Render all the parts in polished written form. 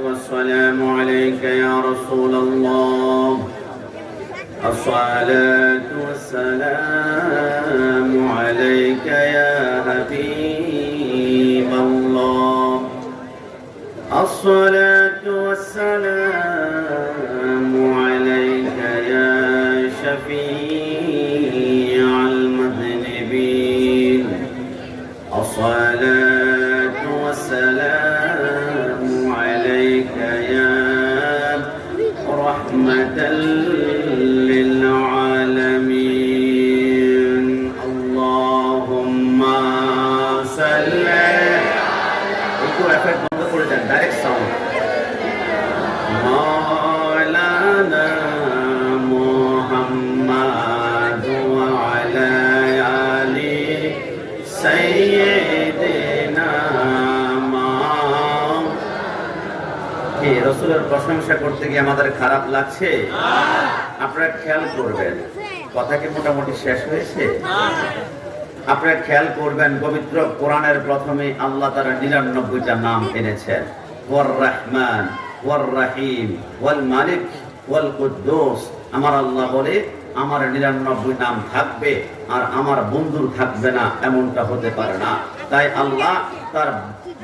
والسلام عليك يا رسول الله الصلاة والسلام عليك يا حبيب الله الصلاة والسلام عليك يا شفيع المذنبين الصلاة والسلام عليك يا رحمة للعالمين اللهم صل مولانا محمد وعلى آل سيدنا কি রাসূলের প্রশংসা করতে গিয়ে আমাদের খারাপ লাগছে? আপনারা খেয়াল করবেন, কথা কি মোটামুটি শেষ হয়েছে? আপনারা খেয়াল করবেন, পবিত্র কোরআনের প্রথমে আল্লাহ তাআলা 99টা নাম এনেছেন। ওয়ার রহমান, ওয়ার রহিম, ওয়াল মালিক, ওয়াল কুদ্দুস। আমার আল্লাহ বলে আমার 99 নাম থাকবে আর আমার বন্ধুর থাকবে না, এমনটা হতে পারে না। তাই আল্লাহ তার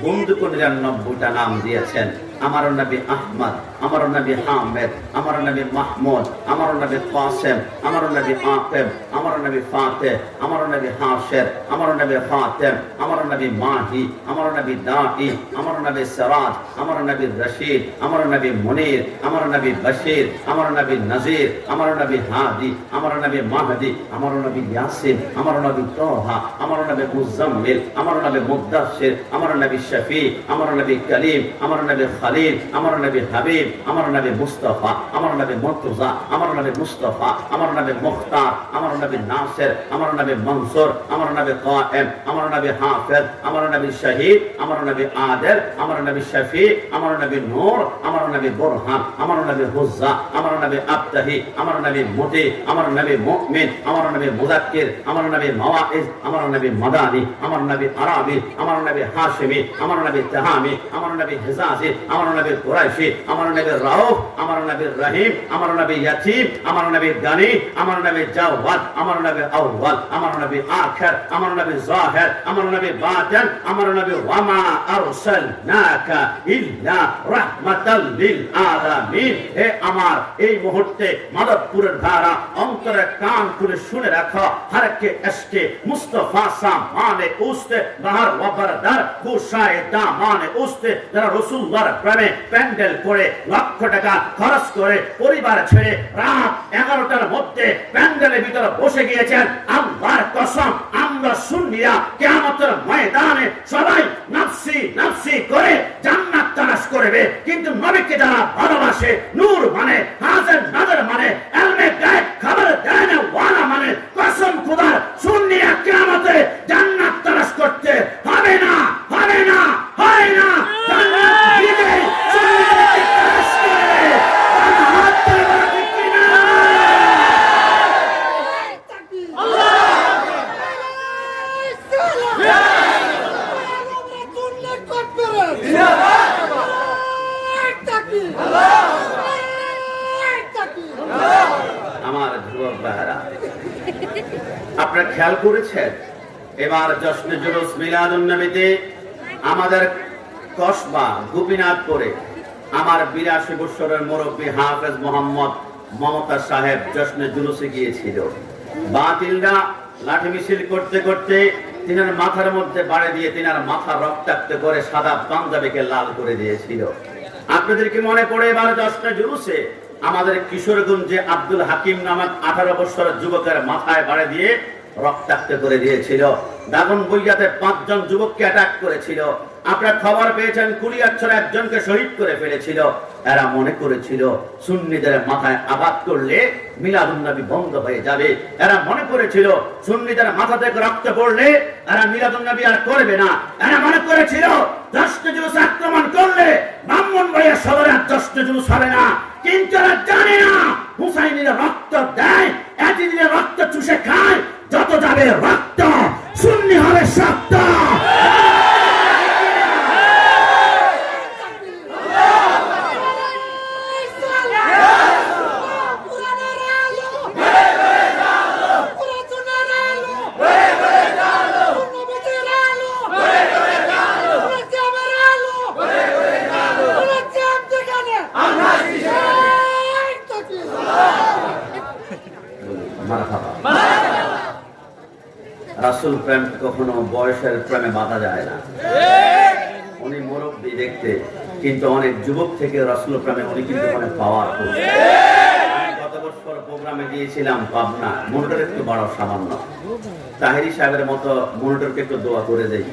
বন্ধুকে 99টা নাম দিয়েছেন। আমার নবী আহমদ, আমার নবী হামিদ, আমার নবী মাহমুদ, আমার নবী কাসেম, আমার নবী আকিব, আমার নবী ফাতিহ, আমার নবী হাশির, আমার নবী ফাতিম, আমার নবী মাহি, আমার নবী দাঈ, আমার নবী সিরাজ, আমার নবী রশিদ, আমার নবী মুনির, আমার নবী বশির, আমার নবী নজির, আমার নবী হাদি, আমার নবী মাহদি, আমার নবী ইয়াসিন, আমার নবী তাহা, আমার নবী মুজাম্মিল, আমার নবী মুদাসসির, আমার নবী শফি, আমার নবী কলিম, আমার নবী খালিল, আমার নবী হাবিব, আমার নবী মুস্তাফা, আমার নবী মুর্তজা, আমার নবী মুস্তাফা, আমার নবী মুখতার, আমার নবী নাসির, আমার নবী মনসুর, আমার নবী কায়েম, আমার নবী হাফেজ, আমার নবী শহীদ, আমার নবী আদিল, আমার নবী শফি, আমার নবী নূর, আমার নবী বুরহান, আমার নবী হুজ্জা, আমার নবী আবতাহি, আমার নবী মুতি, আমার নবী মুমিন, আমার নবী মুযাক্কির, আমার নবী মাওয়াইজ, আমার নবী মাদানী, আমার নবী আরাবি, আমার নবী হাশিমি, আমার নবী তাহামি, আমার নবী হিজাজি, আমার নবী কুরাইশি, আমার নবী রাউফ, আমার নবী রহিম, আমার নবী ইয়াতিম, আমার নবী গানি, আমার নবী জাওয়াদ, আমার নবী আউয়াল, আমার নবী আখির, আমার নবী জাহির, আমার নবী বাতিন, আমার নবী ওয়ামা আরসালনাকা ইল্লা রাহমাতাল লিল আলামিন। হে আমার এই মুহূর্তে মাদবপুরের ধারা অন্তরে কান খুলে শুনে রাখো, হরকে এসকে মুস্তাফা সামানে উস্তে বাহার ওয়াবরদার খুশায়ে দামানে উস্তে যারা রাসূলুল্লাহর প্রেমে প্যান্ডেল করে লক্ষ টাকা খরচ করে পরিবার ছেড়ে রাত 11টার মধ্যে প্যান্ডেলের ভিতরে বসে গিয়েছেন, আল্লাহর কসম আমরা সুন্নিরা কিয়ামতের ময়দানে সবাই নফসি নফসি করে জান্নাত তালাশ করবে, কিন্তু নবীকে যারা ভালোবাসে, নূর মানে, হাজার নাজর মানে, ইলমে গায়ব খবর দেয় না ওয়ালা মানে, কসম খোদার সুন্নিরা কিয়ামতে জান্নাত তালাশ করতে হবে না, হবে না, হয় না। জান্নাত দিবে সুন্নিদেরকে তালাশ করে। হাত তুলে বলো ঠিক কিনা? আমার যুবক ভাইরা, আপনারা খেয়াল করেছেন এবার জশ্নে জুলুস মিলাদুন নবীতে আমাদের কসবা গোপীনাথপুরে আমার 82 বছরের মুরব্বী হাফেজ মোহাম্মদ মমতা সাহেব জশ্নে জুলুসে গিয়েছিল। বাতিলরা লাঠি মিছিল করতে করতে তিনার মাথার মধ্যে বাড়ি দিয়ে তিনার মাথা রক্তাক্ত করে সাদা পাঞ্জাবিকে লাল করে দিয়েছিল। আপনাদের কি মনে পড়ে এবার জশ্নে জুলুসে আমাদের কিশোরগঞ্জে আব্দুল হাকিম নামক 18 বছরের যুবকের মাথায় বাড়ি দিয়ে রক্তাক্ত করে দিয়েছিল। দাগনভূঞাতে 5 জন যুবককে অ্যাটাক করেছিল। আপনারা খবর পেয়েছেন কুলিয়াচ্ছরে একজনকে শহীদ করে ফেলেছিল। এরা মনে করেছিল সুন্নিদের মাথায় আঘাত করলে মিলাদুন নবী বন্ধ হয়ে যাবে। এরা মনে করেছিল সুন্নিদের মাথা থেকে রক্ত পড়লে এরা মিলাদুন নবী আর করবে না। এরা মনে করেছিল জশ্নে জুলুস আক্রমণ করলে ব্রাহ্মণবাড়িয়া সদরে আর জশ্নে জুলুস হবে না। কিন্তু এরা জানে না হুসাইনের রক্ত দেয়, এজিদের রক্ত চুষে খায়, যত যাবে রক্ত সুন্নি হবে শক্ত। রাসূল প্রেম কখনো বয়সের প্রেমে বাধা যায় না। উনি মুরব্বী দেখতে, কিন্তু অনেক যুবক থেকে রাসূল প্রেমে উনি কিন্তু অনেক পাওয়ারফুল। গত বছর প্রোগ্রামে গিয়েছিলাম পাবনা, মনিটর একটু বড় সামান্য, তাহেরি সাহেবের মতো মনিটরকে একটু দোয়া করে দেই।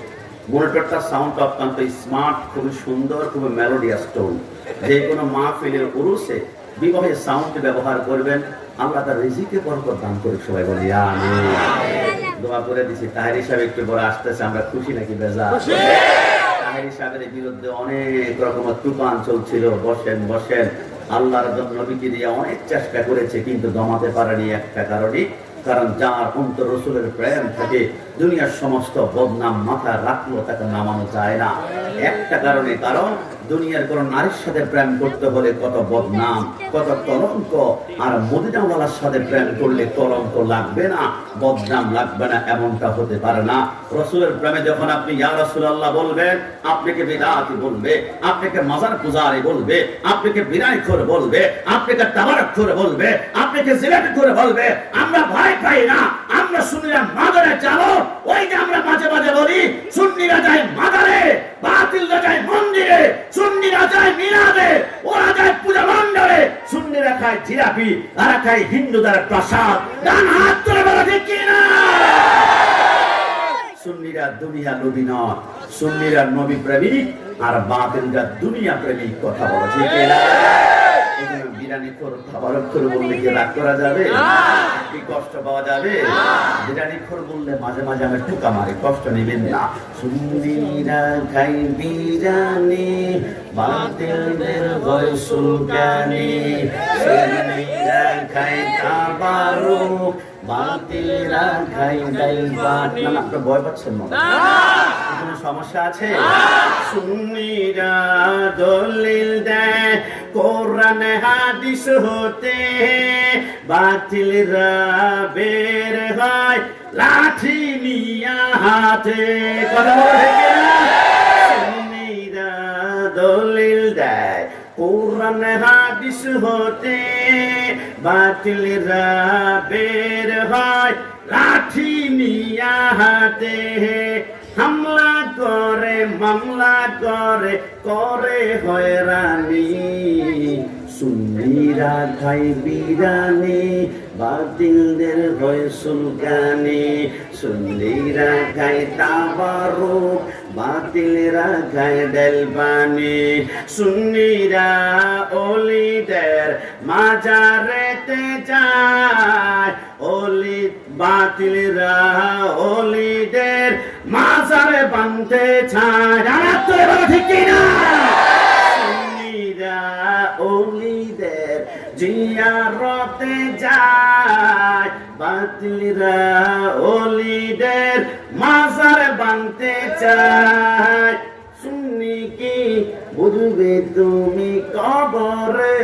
মনিটরটা সাউন্ড অত্যন্ত স্মার্ট, খুবই সুন্দর, খুবই মেলোডিয়াস টোন। যে কোনো মাহফিলের উরুসে বিবাহে সাউন্ড ব্যবহার করবেন, আল্লাহ তার রিজিকে বরকত দান করুক। সবাই বলি আমিন। দোয়া করে দিছি। তাহেরি সাহেব একটু বড় আসতেছে, আমরা খুশি নাকি বেজার? তাহেরি সাহেবের বিরুদ্ধে অনেক রকমের তুফান চলছিল, বসেন বসেন, আল্লাহর জন্য নবীকে দিয়ে অনেক চেষ্টা করেছে, কিন্তু দমাতে পারেনি একটা কারণে, কারণ যার অন্তর রাসূলের প্রেম থাকে, দুনিয়ার সমস্ত বদনাম মাথা রাখলেও তাকে নামানো যায় না। একটা কারণে, কারণ দুনিয়ার কোন নারীর সাথে প্রেম করতে হলে কত বদনাম, কত কলঙ্ক, আর মদিনাওয়ালার সাথে প্রেম করলে কলঙ্ক লাগবে না, বদনাম লাগবে না, এমনটা হতে পারে না। রাসূলের প্রেমে যখন আপনি ইয়া রাসূলুল্লাহ বলবেন, আপনাকে বিদআতি বলবে, আপনাকে মাজার পূজারি বলবে, আপনাকে বিরাইখোর বলবে, আপনাকে তাবারকখোর বলবে, আপনাকে জিলাপিখোর বলবে, আমরা ভয় পাই না। আমরা সুন্নিরা মাজারে যাব, ওই যে আমরা মাঝে মাঝে বলি সুন্নিরা যায় মাজারে, বাতিলরা যায় মন্দিরে, সুন্নিরা যায় মিলাদে, ওরা যায় পূজা মণ্ডলে, সুন্নিরা খায় জিলাপি, আর খায় হিন্দুদের প্রসাদ। ডান হাত তুলে বলা ঠিক কিনা? সুন্নিরা দুনিয়া নবী নয়, সুন্নিরা নবী প্রেমিক, আর বাতিলরা দুনিয়া প্রেমিক। কথা বলা ঠিক কিনা? বিরানি খোর খাবারক খোর বললে কি রাগ করা যাবে? কি কষ্ট পাওয়া যাবে? বিরানি খোর বললে মাঝে মাঝে আমি ঠুকা মারি, কষ্ট নেবেন না। সুন্নিরা খাই বিরানি, বাতিলদের ভয় সুলকানি, সুন্নিরা খাই তাবারুক, বাতিলরা খাই দাইবাত। না না, আপনারা ভয় পাচ্ছেন না? কোনো সমস্যা আছে? সুন্নিরা দলিল দেয় কোরআন হাদিস হতে, বাতিলরা বের হয় লাঠি নিয়া হাতে। কথা বলে কিনা? সুন্নিরা দলিল দেয় কোরআন হাদিস হতে, বাতিলরা বের হয় লাঠি নিয়া হাতে। হামলা করে মামলা করে, করে হয়রানি, সুন্নিরা খাই বিরানি, বাতিলদের হয় সুলকানি, সুন্নিরা খাই তাবারুক, বাতিলরা খায় ডালবানি, সুন্নিরা ওলিদের মাজারেতে যায়, ওলি বাতিলরা ওলিদের মাজারে বানতে চায়। জানাত তো এবার ঠিক কিনা? সুন্নিরা ওলিদের জিয়ারতে যায়, বাতিলরা ওলিদের মাজারে বানতে চায়। সুন্নি কি বুঝবে তুমি কবরে,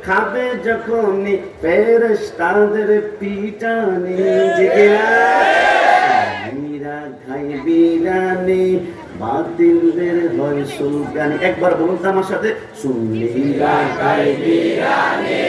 খাবে যখন ফেরেশতাদের পিটানি। সুন্নিরা খাই বিরানি, বাতিলদের হয় সুলকানি। একবার বলুন তো আমার সাথে, সুন্নিরা খাই বিরানি,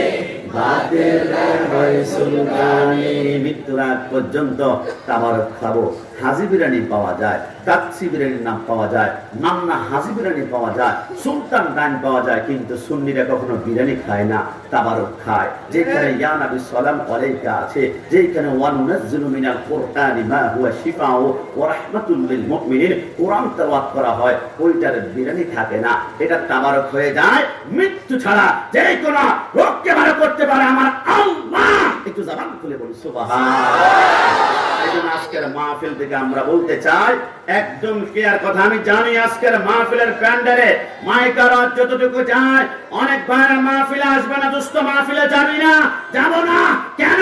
বাতিলদের হয় সুলকানি। মৃত্যুর আগ পর্যন্ত তাবারক খাবো। হাজি বিরিয়ানি পাওয়া যায়, কাচ্চি বিরিয়ানির নাম পাওয়া যায়, মান্না হাজি বিরিয়ানি পাওয়া যায়, সুলতান ডাইন পাওয়া যায়, কিন্তু সুন্নিরা কখনো বিরিয়ানি খায় না, তাবারক খায়। যেখানে ইয়া নবী সালাম আলাইকা আছে, যেখানে ওয়ানুনাজ্জিলু মিনাল কুরআনি মা হুয়া শিফাউ ওয়া রাহমাতুল লিল মুমিনিন, কোরআন তেলাওয়াত করা হয়, ওইটার বিরিয়ানি থাকে না, এটা তাবারক হয়ে যায়। মৃত্যু ছাড়া যে কোনো রোগকে ভালো করতে পারে আমার আল্লাহ। একটু জবান খুলে বলি সুবহানাল্লাহ। এইজন্য আজকের মাহফিল থেকে আমরা বলতে চাই, একদম ক্লিয়ার কথা। আমি জানি আজকের মাহফিলের প্যান্ডেলে মাইকার যতটুকু যায়, অনেক ভাইরা মাহফিলে আসবে না, দুস্থ মাহফিলে যাবি না, যাব না। কেন?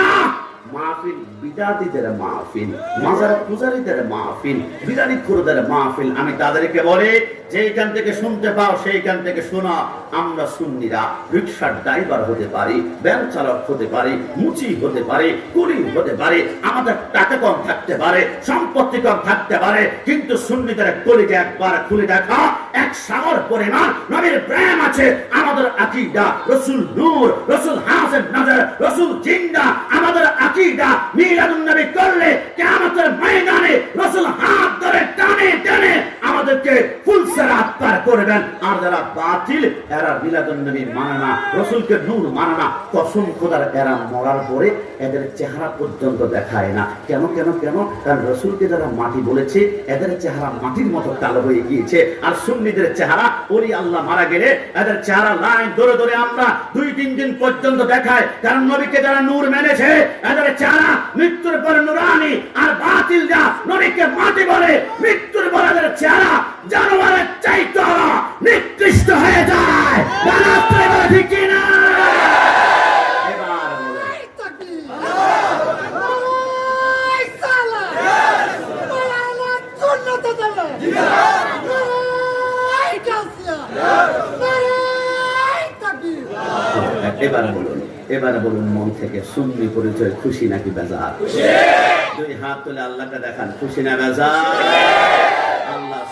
মাহফিল বিদাতীদের মাহফিল, মাজার পূজারীদের মাহফিল, বিদাতি খুরদের মাহফিল। আমি তাদেরকে বলি, যেইখান থেকে শুনতে পাও সেইখান থেকে শোনা। আমরা সুন্নিরা রিকশার ড্রাইভার হতে পারি, ভ্যান চালক হতে পারি, মুচি হতে পারি, কুলি হতে পারি, আমাদের টাকা কম থাকতে পারে, সম্পত্তি কম থাকতে পারে, কিন্তু সুন্নিদের কলিজা একবার খুলে দেখা, এক সাগর পরিমাণ নবীর প্রেম আছে। আমাদের আকীদা রাসূল নূর, রাসূল হাসিব নজর, রাসূল জিন্দা। আমাদের আকীদা মিলাদুন নবী করলে কিয়ামতের ময়দানে রাসূল হাত ধরে টানে টানে আমাদেরকে ফুলসিরাত পার করবেন। আর যারা বাতিল এরা মিলাদুন নবী মানে না, রাসূলকে নূর মানে না, কসম খোদার এরা মরার পরে এদের চেহারা পর্যন্ত দেখায় না। কেন কেন কেন? কারণ রাসূলকে যারা মাটি বলেছে এদের চেহারা মাটির মতো কালো হয়ে গিয়েছে। আর সুন্নিদের চেহারা ওলি আল্লাহ মারা গেলে এদের চেহারা লাইন ধরে ধরে আমরা 2-3 দিন পর্যন্ত দেখায়। কারণ নবীকে যারা নূর মেনেছে এদের চেহারা মৃত্যুর পর নূরানি। আর বাতিল যা নবীকে মাটি বলে মৃত্যুর পর এদের চেহারা জানোয়ারের চাইতে নিকৃষ্ট হয়ে যায়। বানাতে বলে ঠিক কিনা? এবার বলুন, এবার বলুন মন থেকে সুন্নি পরিচয় খুশি নাকি বেজার? দুই হাত তুলে আল্লাহকে দেখান, খুশি না বেজার? আল্লাহ